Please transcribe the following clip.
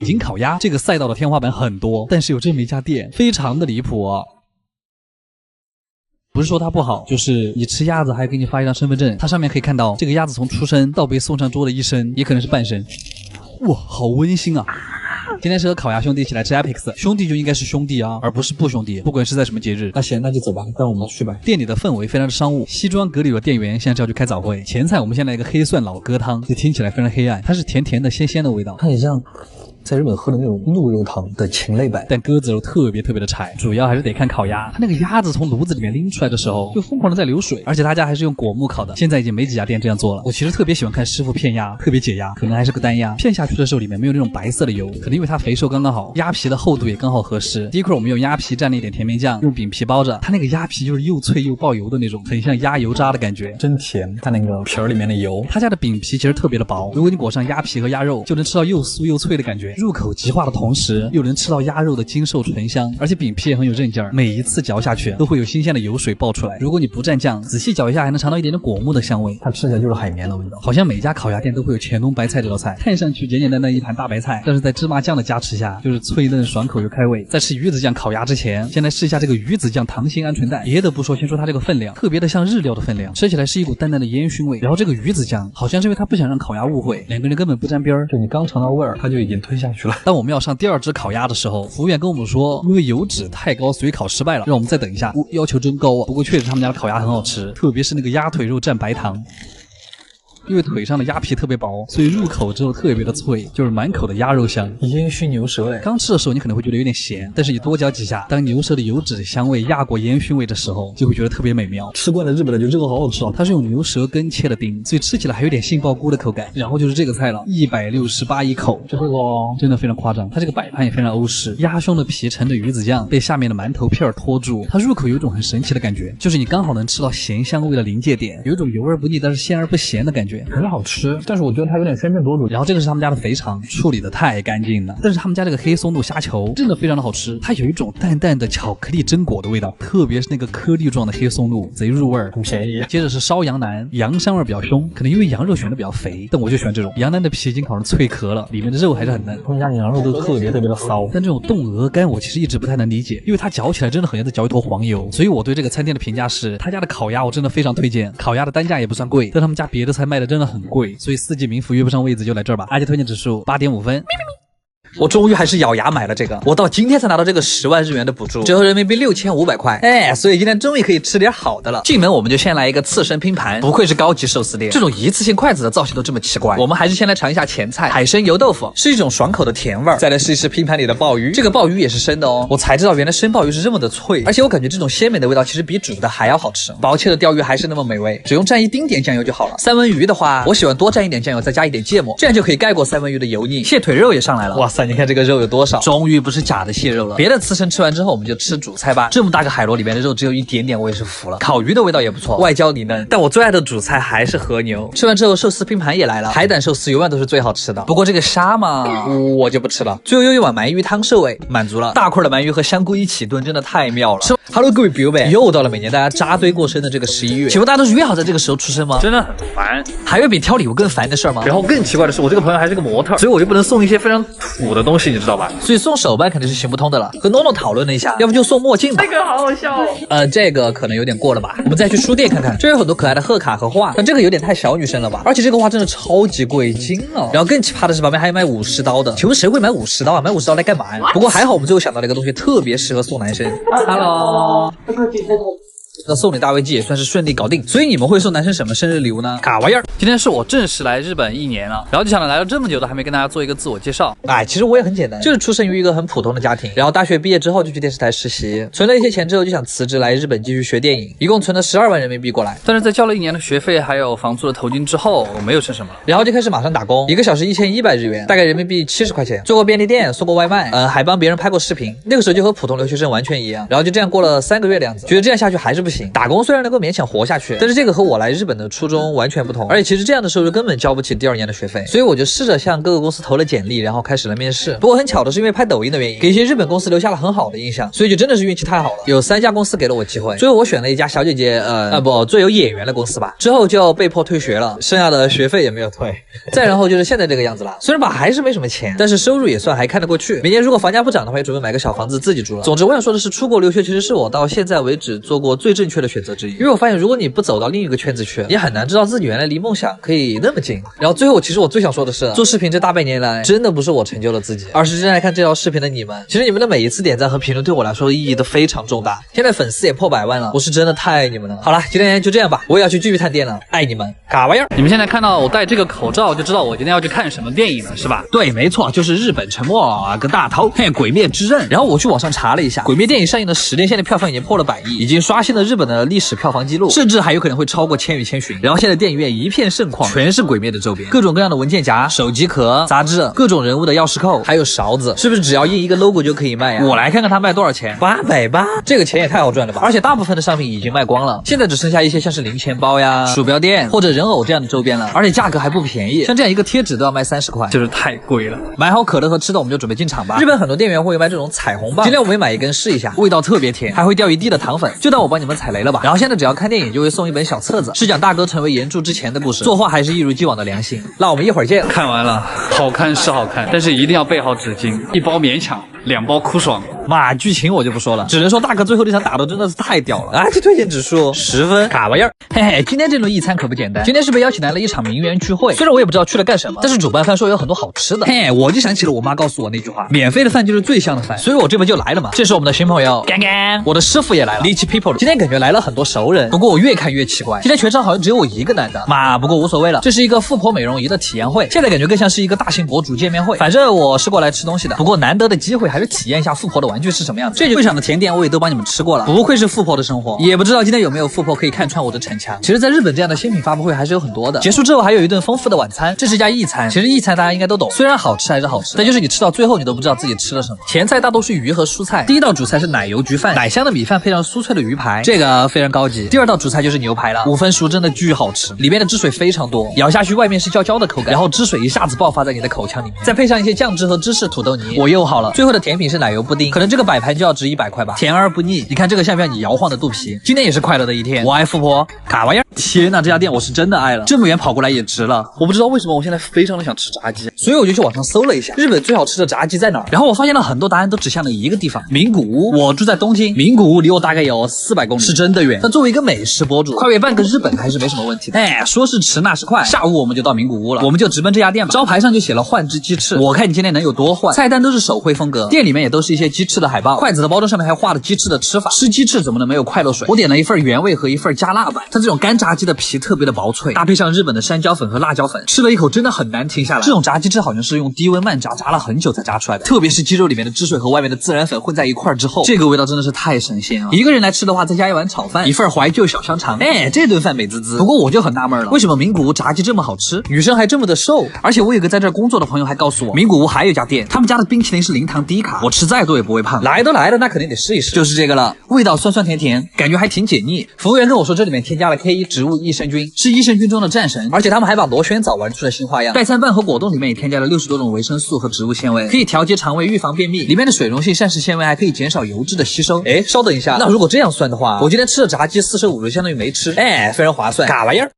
北京烤鸭这个赛道的天花板很多，但是有这么一家店，非常的离谱哦。不是说它不好，就是你吃鸭子还给你发一张身份证，它上面可以看到这个鸭子从出生到被送上桌的一生，也可能是半生。哇，好温馨啊！今天是和烤鸭兄弟一起来吃 Apex， 兄弟就应该是兄弟啊，而不是不兄弟，不管是在什么节日。那行，那就走吧，让我们去吧。店里的氛围非常的商务，西装革履的店员像是要去开早会。前菜我们先来一个黑蒜老哥汤，这听起来非常黑暗，它是甜甜的鲜鲜的味道，它也像在日本喝的那种鹿肉汤的禽类版，但鸽子肉特别的柴，主要还是得看烤鸭。它那个鸭子从炉子里面拎出来的时候，就疯狂的在流水，而且他家还是用果木烤的，现在已经没几家店这样做了。我其实特别喜欢看师傅片鸭，特别解压，可能还是个单鸭，片下去的时候里面没有那种白色的油，可能因为它肥瘦刚刚好，鸭皮的厚度也刚好合适。第一块我们用鸭皮蘸了一点甜面酱，用饼皮包着，它那个鸭皮就是又脆又爆油的那种，很像鸭油渣的感觉，真甜。它那个皮儿里面的油，他家的饼皮其实特别的薄，如果你裹上鸭皮和鸭肉，就能吃到又酥又脆的感觉，入口即化的同时又能吃到鸭肉的精瘦醇香，而且饼皮也很有韧劲儿，每一次嚼下去都会有新鲜的油水爆出来。如果你不蘸酱，仔细嚼一下还能尝到一点点果木的香味，它吃起来就是海绵的味道。好像每家烤鸭店都会有乾隆白菜这道菜，看上去简简单单一盘大白菜，但是在芝麻酱的加持下，就是脆嫩爽口又开胃。在吃鱼子酱烤鸭之前，先来试一下这个鱼子酱糖心鹌鹑蛋。别的不说，先说它这个分量，特别的像日料的分量，吃起来是一股淡淡的烟熏味。然后这个鱼子酱好像是因为他不想让烤鸭误会，两个人根本不沾边儿，就你刚尝到味儿，它就已经吞下去了。当我们要上第二只烤鸭的时候，服务员跟我们说，因为油脂太高，所以烤失败了，让我们再等一下。要求真高啊！不过确实他们家的烤鸭很好吃，特别是那个鸭腿肉蘸白糖。因为腿上的鸭皮特别薄，所以入口之后特别的脆，就是满口的鸭肉香。烟熏牛舌哎，刚吃的时候你可能会觉得有点咸，但是你多嚼几下，当牛舌的油脂香味压过烟熏味的时候，就会觉得特别美妙。吃惯了日本的就这个好好吃啊！它是用牛舌根切的丁，所以吃起来还有点杏鲍菇的口感。然后就是这个菜了，168一口，就这个真的非常夸张。它这个摆盘也非常欧式，鸭胸的皮盛的鱼子酱被下面的馒头片拖住，它入口有一种很神奇的感觉，就是你刚好能吃到咸香味的临界点，有一种油而不腻但是鲜而不咸的感觉，很好吃。但是我觉得它有点喧宾夺主。然后这个是他们家的肥肠，处理的太干净了。但是他们家这个黑松露虾球真的非常的好吃，它有一种淡淡的巧克力榛果的味道，特别是那个颗粒状的黑松露，贼入味儿，很便宜。接着是烧羊腩，羊膻味比较凶，可能因为羊肉选的比较肥，但我就喜欢这种。羊腩的皮已经烤成脆壳了，里面的肉还是很嫩。他们家羊肉都特别的骚。但这种冻鹅肝我其实一直不太能理解，因为它嚼起来真的很像在嚼一坨黄油。所以我对这个餐厅的评价是，他家的烤鸭我真的非常推荐。烤鸭的单价也不算贵，但他们家别的菜卖的真的很贵，所以四季民福约不上位子就来这儿吧。而且推荐指数8.5分。我终于还是咬牙买了这个，我到今天才拿到这个10万日元的补助，折合人民币6500块。哎，所以今天终于可以吃点好的了。进门我们就先来一个刺身拼盘，不愧是高级寿司店，这种一次性筷子的造型都这么奇怪。我们还是先来尝一下前菜，海参油豆腐，是一种爽口的甜味儿。再来试一试拼盘里的鲍鱼，这个鲍鱼也是生的哦，我才知道原来生鲍鱼是这么的脆，而且我感觉这种鲜美的味道其实比煮的还要好吃。薄切的鲷鱼还是那么美味，只用蘸一丁点酱油就好了。三文鱼的话，我喜欢多蘸一点酱油，再加一点芥末，这样就可以盖过三文鱼的油腻。蟹腿肉也上来了，哇塞，你看这个肉有多少，终于不是假的蟹肉了。别的刺身吃完之后，我们就吃主菜吧。这么大个海螺里面的肉只有一点点，我也是服了。烤鱼的味道也不错，外焦里嫩，但我最爱的主菜还是和牛。吃完之后，寿司拼盘也来了，海胆寿司永远都是最好吃的。不过这个虾嘛，我就不吃了。最后有一碗鳗鱼汤寿味，满足了。大块的鳗鱼和香菇一起炖，真的太妙了。Hello， 各位朋友们，又到了每年大家扎堆过生的这个11月，请问大家都是约好在这个时候出生吗？真的很烦。还有比挑礼物更烦的事吗？然后更奇怪的是，我这个朋友还是个模特，所以我就不能送一些非常土的东西，你知道吧？所以送手办肯定是行不通的了。和诺诺讨论了一下，要不就送墨镜吧。这个好好笑哦。这个可能有点过了吧。我们再去书店看看，这有很多可爱的贺卡和画，但这个有点太小女生了吧？而且这个画真的超级贵，惊了。然后更奇葩的是，旁边还有卖50刀的。请问谁会买50刀啊？买50刀来干嘛呀？不过还好，我们最后想到了一个东西，特别适合送男生。Hello。那送礼大危机也算是顺利搞定，所以你们会送男生什么生日礼物呢？卡玩意儿。今天是我正式来日本1年了，然后就想着来了这么久都还没跟大家做一个自我介绍。其实我也很简单，就是出生于一个很普通的家庭，然后大学毕业之后就去电视台实习，存了一些钱之后就想辞职来日本继续学电影，一共存了12万人民币过来。但是在交了1年的学费还有房租的头金之后，我没有剩什么了，然后就开始马上打工，1个小时1100日元，大概人民币70块钱，做过便利店，送过外卖，还帮别人拍过视频。那个时候就和普通留学生完全一样，然后就这样过了3个月的样子，觉得这样下去还是不不行。打工虽然能够勉强活下去，但是这个和我来日本的初衷完全不同，而且其实这样的收入根本交不起第2年的学费，所以我就试着向各个公司投了简历，然后开始了面试。不过很巧的是，因为拍抖音的原因，给一些日本公司留下了很好的印象，所以就真的是运气太好了，有3家公司给了我机会。最后我选了一家小姐姐最有眼缘的公司吧，之后就被迫退学了，剩下的学费也没有退。再然后就是现在这个样子了，虽然吧还是没什么钱，但是收入也算还看得过去。明年如果房价不涨的话，也准备买个小房子自己住了。总之我想说的是，出国留学其实是我到现在为止做过最正确的选择之一，因为我发现如果你不走到另一个圈子去，你很难知道自己原来离梦想可以那么近。然后最后其实我最想说的是，做视频这大半年来，真的不是我成就了自己，而是正在看这条视频的你们。其实你们的每一次点赞和评论对我来说意义都非常重大，现在粉丝也破100万了，我是真的太爱你们了。好了，今天就这样吧，我也要去继续探店了，爱你们，嘎巴样。你们现在看到我戴这个口罩，就知道我今天要去看什么电影了，是吧？对，没错，就是日本沉默跟大偷，鬼灭之刃。然后我去网上查了一下，鬼灭电影上映的10天线的票房已经破了100亿，已经刷新了日本的历史票房纪录，甚至还有可能会超过《千与千寻》。然后现在电影院一片盛况，全是鬼灭的周边，各种各样的文件夹、手机壳、杂志，各种人物的钥匙扣，还有勺子，是不是只要印一个 logo 就可以卖呀？我来看看它卖多少钱，880，这个钱也太好赚了吧！而且大部分的商品已经卖光了，现在只剩下一些像是零钱包呀、鼠标垫或者人偶这样的周边了，而且价格还不便宜，像这样一个贴纸都要卖30块，就是太贵了。买好可乐和吃的，我们就准备进场吧。日本很多店员会卖这种彩虹棒，今天我们也买一根试一下，味道特别甜，还会掉一地的糖粉，就当我帮你们踩雷了吧。然后现在只要看电影就会送一本小册子，是讲大哥成为岩柱之前的故事，作画还是一如既往的良心。那我们一会儿见。看完了，好看是好看，但是一定要备好纸巾，1包勉强，2包哭爽。嘛，剧情我就不说了，只能说大哥最后那场打斗真的是太屌了，这推荐指数10分，卡哇样。嘿嘿，今天这轮一餐可不简单，今天是被邀请来了一场名媛聚会，虽然我也不知道去了干什么，但是主办方说有很多好吃的，我就想起了我妈告诉我那句话，免费的饭就是最香的饭，所以我这不就来了嘛。这是我们的新朋友，干干，我的师傅也来了 ，Rich People， 今天感觉来了很多熟人，不过我越看越奇怪，今天全场好像只有我一个男的，嘛，不过无所谓了，这是一个富婆美容仪的体验会，现在感觉更像是一个大型博主见面会，反正我是过来吃东西的，不过难得的机会还是体验一下富婆的玩具是什么样子。这会场的甜点我也都帮你们吃过了，不愧是富婆的生活，也不知道今天有没有富婆可以看穿我的逞强。其实在日本这样的新品发布会还是有很多的，结束之后还有一顿丰富的晚餐，这是一家意餐，其实意餐大家应该都懂，虽然好吃还是好吃，但就是你吃到最后你都不知道自己吃了什么。前菜大多是鱼和蔬菜，第一道主菜是奶油焗饭，奶香的米饭配上酥脆的鱼排，这个非常高级。第2道主菜就是牛排了，5分熟真的巨好吃，里面的汁水非常多，咬下去外面是焦焦的口感，然后汁水一下子爆发在你的口腔里面，再配上一些酱汁和芝士土豆泥，我又好了。最后的甜品是奶油布丁，可能这个摆盘就要值100块吧，甜而不腻。你看这个像不像你摇晃的肚皮？今天也是快乐的一天，我爱富婆，卡哇样。天哪，这家店我是真的爱了，这么远跑过来也值了。我不知道为什么我现在非常的想吃炸鸡，所以我就去网上搜了一下日本最好吃的炸鸡在哪儿，然后我发现了很多答案都指向了一个地方，名古屋。我住在东京，名古屋离我大概有400公里，是真的远。但作为一个美食博主，跨越半个日本还是没什么问题的。说是迟那是快，下午我们就到名古屋了，我们就直奔这家店吧。招牌上就写了换只鸡翅，我看你今天能有多换。菜单都是手绘风格，店里面也都是一些鸡翅的海报，筷子的包装上面还画了鸡翅的吃法。吃鸡翅怎么能没有快乐水？我点了一份原味和一份加辣版，它这种干炸鸡的皮特别的薄脆，搭配上日本的山椒粉和辣椒粉，吃了一口真的很难停下来。这种炸鸡翅好像是用低温慢炸，炸了很久才炸出来的，特别是鸡肉里面的汁水和外面的孜然粉混在一块之后，这个味道真的是太神仙了。一个人来吃的话，再加一碗炒饭，一份怀旧小香肠，这顿饭美滋滋。不过我就很纳闷了，为什么名古屋炸鸡这么好吃，女生还这么的瘦？而且我有个在这儿工作的朋友还告诉我，名古屋还有一家店，他们家的冰淇淋是0糖低卡，我吃再多也不会胖。来都来了，那肯定得试一试，就是这个了，味道酸酸甜甜，感觉还挺解腻。服务员跟我说这里面添加了 K1 植物益生菌，是益生菌中的战神，而且他们还把螺旋藻玩出了新花样。代餐棒和果冻里面也添加了60多种维生素和植物纤维，可以调节肠胃，预防便秘。里面的水溶性膳食纤维还可以减少油脂的吸收。稍等一下，那如果这样算的话，我今天吃的炸鸡45就相当于没吃，非常划算，嘎玩意儿。